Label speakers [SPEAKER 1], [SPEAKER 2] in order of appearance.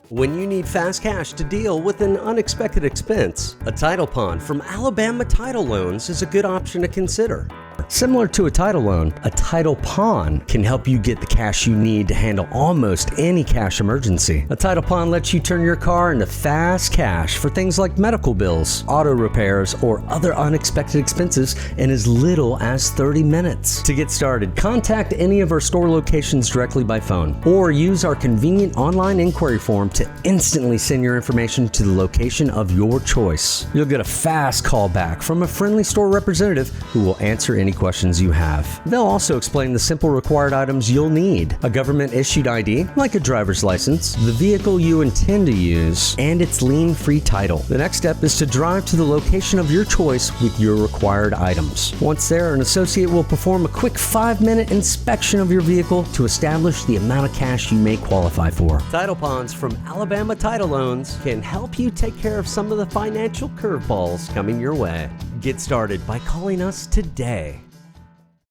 [SPEAKER 1] When you need fast cash to deal with an unexpected expense, a title pawn from Alabama Title Loans is a good option to consider. Similar to a title loan, a title pawn can help you get the cash you need to handle almost any cash emergency. A title pawn lets you turn your car into fast cash for things like medical bills, auto repairs, or other unexpected expenses in as little as 30 minutes. To get started, contact any of our store locations directly by phone, or use our convenient online inquiry form to instantly send your information to the location of your choice. You'll get a fast call back from a friendly store representative who will answer any questions you have. They'll also explain the simple required items you'll need: a government-issued ID, like a driver's license, the vehicle you intend to use, and its lien-free title. The next step is to drive to the location of your choice with your required items. Once there, an associate will perform a quick 5-minute inspection of your vehicle to establish the amount of cash you may qualify for. Title Pawns from Alabama Title Loans can help you take care of some of the financial curveballs coming your way. Get started by calling us today.